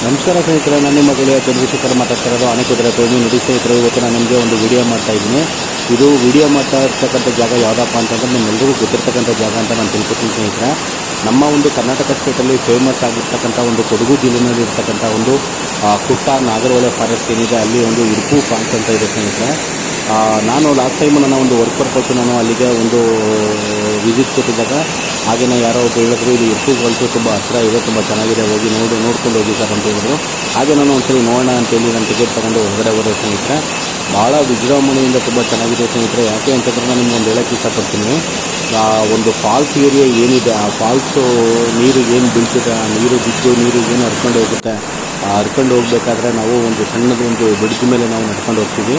ನಮಸ್ಕಾರ ಸ್ನೇಹಿತರೆ, ನಾನು ನಿಮ್ಮ ಗೆಳೆಯ ಚಂದ್ರಶೇಖರ್ ಮಾತಾಡ್ತಿರೋದು ಆನೆಕುದುರೆ ಪ್ರೇಮಿ. ನುಡಿ ಸ್ನೇಹಿತರೆ, ಇವತ್ತು ನಾನು ನಿಮಗೆ ಒಂದು ವಿಡಿಯೋ ಮಾಡ್ತಾ ಇದ್ದೀನಿ. ಇದು ವಿಡಿಯೋ ಮಾಡ್ತಾ ಇರ್ತಕ್ಕಂಥ ಜಾಗ ಯಾವುದಪ್ಪ ಅಂತಂದರೆ ನಿಮ್ಮೆಲ್ಲರಿಗೂ ಗೊತ್ತಿರ್ತಕ್ಕಂಥ ಜಾಗ ಅಂತ ನಾನು ತಿಳ್ಕೊತೀನಿ ಸ್ನೇಹಿತರೆ. ನಮ್ಮ ಒಂದು ಕರ್ನಾಟಕ ಸ್ಟೇಟಲ್ಲಿ ಫೇಮಸ್ ಆಗಿರ್ತಕ್ಕಂಥ ಒಂದು ಕೊಡಗು ಜಿಲ್ಲೆಯಲ್ಲಿ ಇರ್ತಕ್ಕಂಥ ಒಂದು ಕುಟ್ಟ ನಾಗರಹೊಳೆ ಫಾರೆಸ್ಟ್ ಏನಿದೆ, ಅಲ್ಲಿ ಒಂದು ಇರ್ಪು ಫಾಲ್ಸ್ ಅಂತ ಇದೆ ಸ್ನೇಹಿತರೆ. ನಾನು ಲಾಸ್ಟ್ ಟೈಮ್ ನನ್ನ ಒಂದು ವರ್ಕ್ ಪರ್ಪಸ್ಸು ನಾನು ಅಲ್ಲಿಗೆ ಒಂದು ವಿಸಿಟ್ ಕೊಟ್ಟಿದ್ದಾಗ ಹಾಗೆಯೇ ಯಾರೋ ಒಬ್ಬರು ಹೇಳಿದ್ರು, ಇದು ಇರ್ಪು ಫಾಲ್ಸು ತುಂಬ ಹತ್ತಿರ ಇದೆ, ತುಂಬ ಚೆನ್ನಾಗಿದೆ, ಹೋಗಿ ನೋಡ್ಕೊಂಡು ಹೋಗಿ ಸರ್ ಅಂತ ಹೇಳಿದ್ರು. ಹಾಗೆ ನಾನು ಒಂದ್ಸಲಿ ನೋಡೋಣ ಅಂತೇಳಿ ನಾನು ಟಿಕೆಟ್ ತೊಗೊಂಡು ಹೊರಗಡೆ ಹೋದೆ ಸ್ನೇಹಿತರೆ. ಭಾಳ ವಿಜೃಂಭಣೆಯಿಂದ ತುಂಬ ಚೆನ್ನಾಗಿದೆ ಸ್ನೇಹಿತರೆ. ಯಾಕೆ ಅಂತಂದರೆ ನಾನು ನಿಮ್ಗೆ ಒಂದು ಹೇಳೋಕ್ಕೆ ಇಷ್ಟಪಡ್ತೀನಿ. ಒಂದು ಫಾಲ್ಸ್ ಏರಿಯಾ ಏನಿದೆ, ಆ ಫಾಲ್ಸು ನೀರು ಏನು ಬೀಳ್ತಿದೆ, ಆ ನೀರು ಬಿದ್ದು ನೀರು ಏನು ಹರ್ಕೊಂಡು ಹೋಗುತ್ತೆ, ಹರ್ಕೊಂಡು ಹೋಗ್ಬೇಕಾದ್ರೆ ನಾವು ಒಂದು ಸಣ್ಣದು ಒಂದು ಬ್ರಿಡ್ಜ್ ಮೇಲೆ ನಾವು ನಡ್ಕೊಂಡು ಹೋಗ್ತೀವಿ.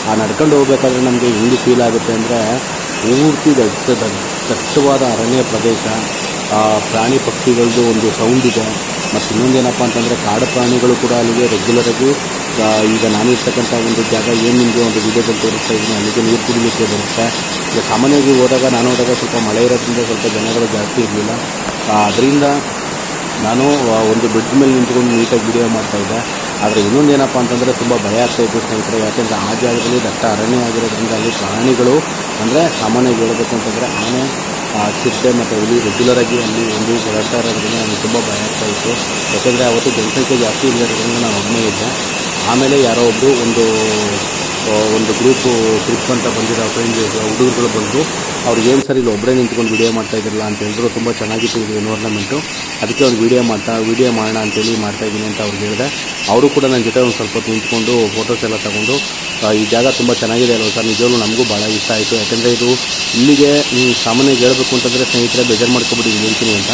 ಆ ನಡ್ಕೊಂಡು ಹೋಗ್ಬೇಕಾದ್ರೆ ನಮಗೆ ಹೆಂಗೆ ಫೀಲ್ ಆಗುತ್ತೆ ಅಂದರೆ, ಪೂರ್ತಿ ದಟ್ಟವಾದ ಅರಣ್ಯ ಪ್ರದೇಶ, ಪ್ರಾಣಿ ಪಕ್ಷಿಗಳದ್ದು ಒಂದು ಸೌಂಡ್ ಇದೆ. ಮತ್ತು ಇನ್ನೊಂದೇನಪ್ಪ ಅಂತಂದರೆ ಕಾಡು ಪ್ರಾಣಿಗಳು ಕೂಡ ಅಲ್ಲಿಗೆ ರೆಗ್ಯುಲರಾಗಿ, ಈಗ ನಾನಿರ್ತಕ್ಕಂಥ ಒಂದು ಜಾಗ ಏನು ನಿಮಗೆ ಒಂದು ವಿಡಿಯೋದಲ್ಲಿ ತೋರಿಸ್ತಾ ಇದ್ದೀನಿ, ಅಲ್ಲಿಗೆ ನೀರು ಕುಡಿಲಿಕ್ಕೆ ಬರುತ್ತೆ. ಈಗ ಸಾಮಾನ್ಯವಾಗಿ ನಾನು ಹೋದಾಗ ಸ್ವಲ್ಪ ಮಳೆ ಇರೋದ್ರಿಂದ ಸ್ವಲ್ಪ ಜನಗಳು ಜಾಸ್ತಿ ಇರಲಿಲ್ಲ. ಅದರಿಂದ ನಾನು ಒಂದು ಬ್ರಿಡ್ಜ್ ಮೇಲೆ ನಿಂತ್ಕೊಂಡು ನೀಟಾಗಿ ವಿಡಿಯೋ ಮಾಡ್ತಾಯಿದ್ದೆ. ಆದರೆ ಇನ್ನೊಂದೇನಪ್ಪ ಅಂತಂದರೆ ತುಂಬ ಭಯ ಆಗ್ತಾಯಿತ್ತು ಸ್ನೇಹಿತರೆ. ಯಾಕೆಂದರೆ ಆ ಜಾಗದಲ್ಲಿ ದಟ್ಟ ಅರಣ್ಯ ಆಗಿರೋದ್ರಿಂದ ಅಲ್ಲಿ ಪ್ರಾಣಿಗಳು ಅಂದರೆ ಸಾಮಾನ್ಯವಾಗಿ ಹೇಳಬೇಕು ಅಂತಂದರೆ ಆನೆ, ಚಿರತೆ ಮತ್ತು ಹುಲಿ ರೆಗ್ಯುಲರಾಗಿ ಅಲ್ಲಿ ಒಂದು ಓಡಾಡ್ತಾ ಇರೋದ್ರಿಂದ ನನಗೆ ತುಂಬ ಭಯ ಆಗ್ತಾಯಿತ್ತು. ಯಾಕೆಂದರೆ ಅವತ್ತು ಜನಸಂಖ್ಯೆ ಜಾಸ್ತಿ ಇರೋದ್ರಿಂದ ನಾನು ಒಬ್ಬನೇ ಇದ್ದೆ. ಆಮೇಲೆ ಯಾರೋ ಒಬ್ಬರು ಒಂದು ಗ್ರೂಪು ಟ್ರಿಪ್ ಅಂತ ಬಂದಿರೋ ಫ್ರೆಂಡ್ಸ್ ಹುಡುಗರುಗಳು ಬಂದು, ಅವ್ರಿಗೇನು ಸರ್ ಇಲ್ಲಿ ಒಬ್ಬರೇ ನಿಂತ್ಕೊಂಡು ವೀಡಿಯೋ ಮಾಡ್ತಾಯಿದ್ದಿರಲ್ಲ ಅಂತ ಹೇಳಿದ್ರು. ತುಂಬ ಚೆನ್ನಾಗಿತ್ತು ಇದು ಎನ್ವೈರ್ನಮೆಂಟು, ಅದಕ್ಕೆ ಅವ್ರು ವೀಡಿಯೋ ಮಾಡೋಣ ಅಂತೇಳಿ ಮಾಡ್ತಾಯಿದ್ದೀನಿ ಅಂತ ಅವ್ರಿಗೆ ಹೇಳಿದೆ. ಅವರು ಕೂಡ ನನ್ನ ಜೊತೆ ಒಂದು ಸ್ವಲ್ಪ ಹೊತ್ತು ನಿಂತ್ಕೊಂಡು ಫೋಟೋಸ್ ಎಲ್ಲ ತಗೊಂಡು, ಈ ಜಾಗ ತುಂಬ ಚೆನ್ನಾಗಿದೆ ಅಲ್ವ ಸರ್, ನಿಜವಾಗ್ಲೂ ನಮಗೂ ಭಾಳ ಇಷ್ಟ ಆಯಿತು. ಯಾಕೆಂದರೆ ಇದು ಇಲ್ಲಿಗೆ ಸಾಮಾನ್ಯವಾಗಿ ಹೇಳಬೇಕು ಅಂತಂದರೆ ಸ್ನೇಹಿತರೆ, ಬೇಜಾರು ಮಾಡ್ಕೊಬಿಟ್ಟು ಇಲ್ಲಿ ಹೇಳ್ತೀನಿ ಅಂತ,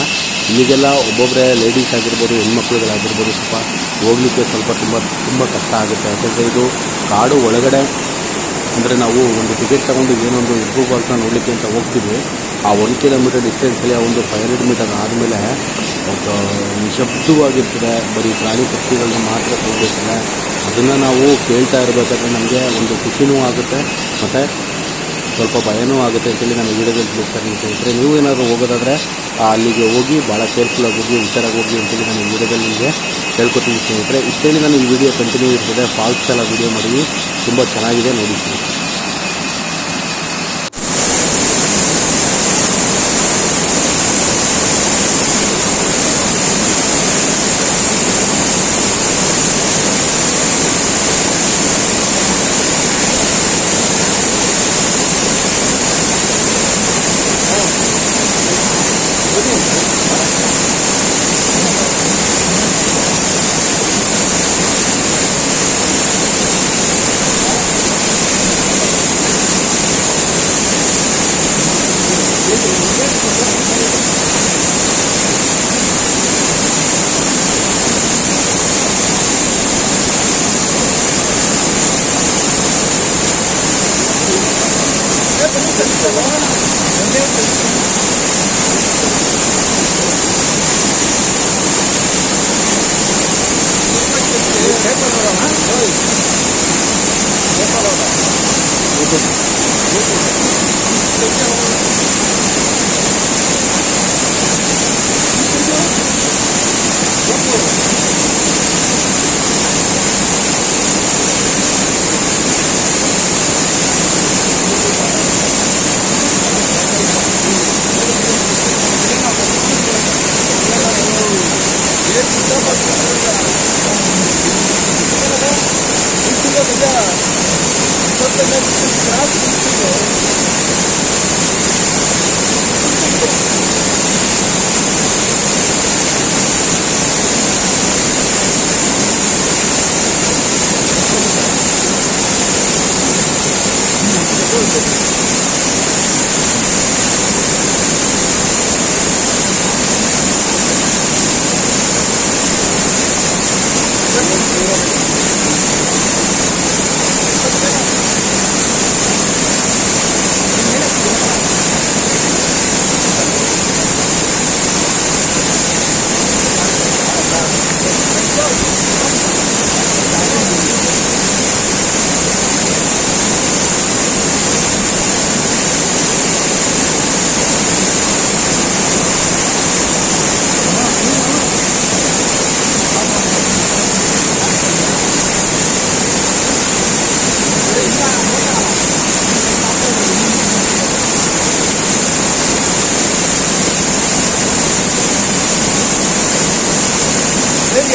ಇಲ್ಲಿಗೆಲ್ಲ ಒಬ್ಬೊಬ್ಬರೇ ಲೇಡೀಸ್ ಆಗಿರ್ಬೋದು, ಹೆಣ್ಮಕ್ಳುಗಳಾಗಿರ್ಬೋದು, ಸ್ವಲ್ಪ ಹೋಗ್ಲಿಕ್ಕೆ ಸ್ವಲ್ಪ ತುಂಬ ಕಷ್ಟ ಆಗುತ್ತೆ. ಯಾಕೆಂದರೆ ಇದು ಕಾಡು ಒಳಗಡೆ ಅಂದರೆ ನಾವು ಒಂದು ಟಿಕೆಟ್ ತೊಗೊಂಡು ಏನೊಂದು ಇರ್ಪು ಫಾಲ್ಸ್ನ ನೋಡಲಿಕ್ಕೆ ಅಂತ ಹೋಗ್ತೀವಿ. ಆ 1 ಕಿಲೋಮೀಟರ್ ಡಿಸ್ಟೆನ್ಸಲ್ಲಿ ಆ ಒಂದು 500 ಮೀಟರ್ ಆದಮೇಲೆ ನಿಶಬ್ದವಾಗಿರ್ತದೆ, ಬರೀ ಪ್ರಾಣಿ ಪಕ್ಷಿಗಳನ್ನ ಮಾತ್ರ ಕೇಳಿರ್ತದೆ. ಅದನ್ನು ನಾವು ಕೇಳ್ತಾ ಇರಬೇಕಾದ್ರೆ ನಮಗೆ ಒಂದು ಖುಷಿನೂ ಆಗುತ್ತೆ ಮತ್ತು ಸ್ವಲ್ಪ ಭಯನೂ ಆಗುತ್ತೆ ಅಂತೇಳಿ ನಾನು ವಿಡಿಯೋದಲ್ಲಿ ತಿಳಿಸ್ತಾರೆ ಸ್ನೇಹಿತರೆ. ನೀವು ಏನಾದರೂ ಹೋಗೋದಾದರೆ ಅಲ್ಲಿಗೆ ಹೋಗಿ ಭಾಳ ಕೇರ್ಫುಲ್ಲಾಗಿ ಹೋಗಿ, ಹುಷಾರಾಗಿ ಹೋಗಿ ಅಂತೇಳಿ ನಾನು ವಿಡಿಯೋದಲ್ಲಿ ನಿಮಗೆ ಹೇಳ್ಕೊತೀನಿ ಸ್ನೇಹಿತರೆ. ಇಷ್ಟೇಳಿ ನಾನು ಈ ವಿಡಿಯೋ ಕಂಟಿನ್ಯೂ ಇರ್ತದೆ. ಫಾಲ್ಸ್ ಎಲ್ಲ ವಿಡಿಯೋ ಮಾಡಿ ತುಂಬ ಚೆನ್ನಾಗಿದೆ, ನೋಡಿ ಸ್ನೇಹಿತರೆ.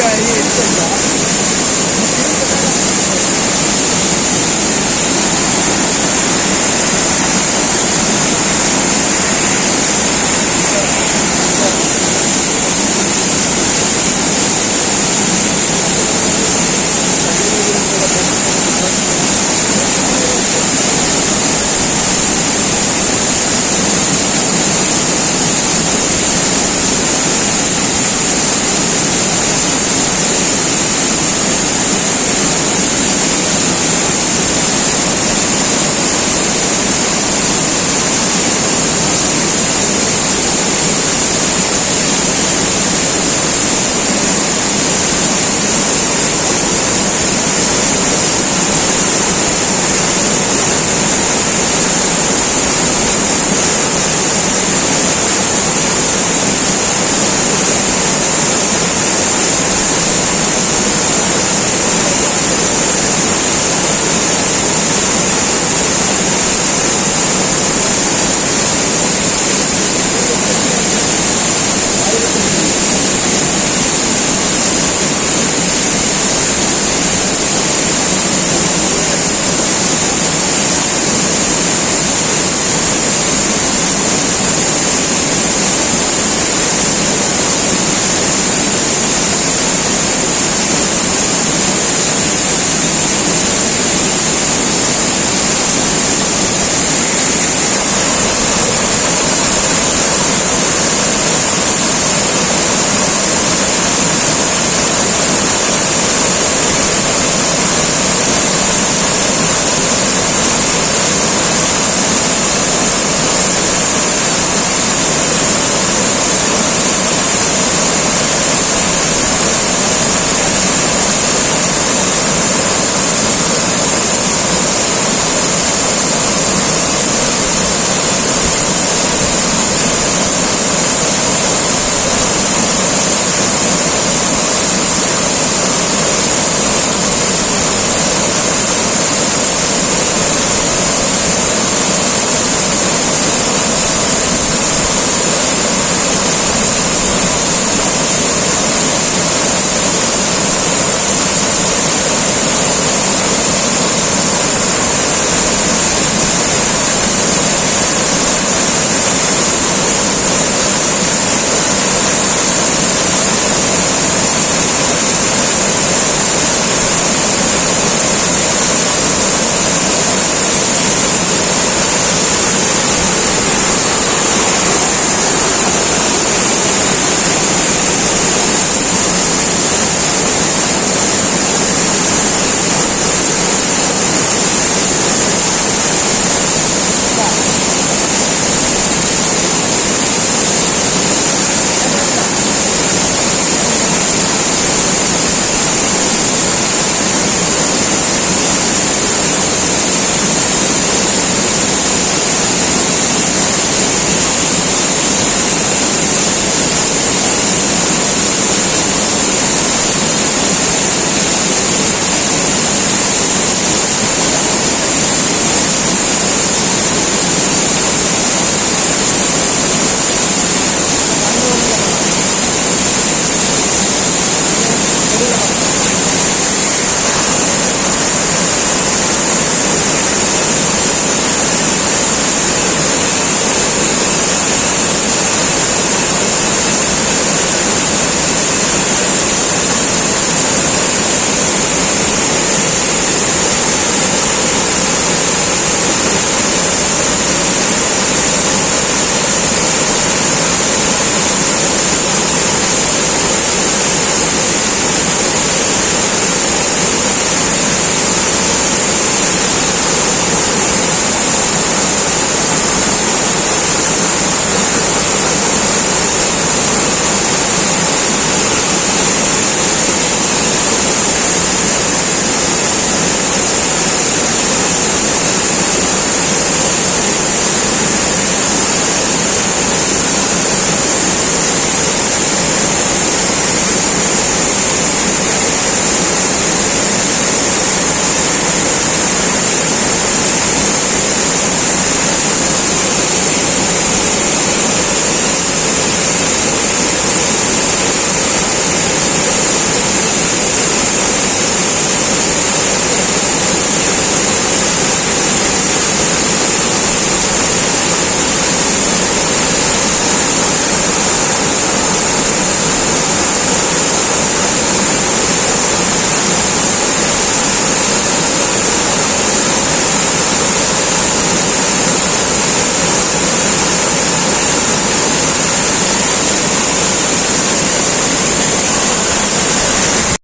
ಎಷ್ಟು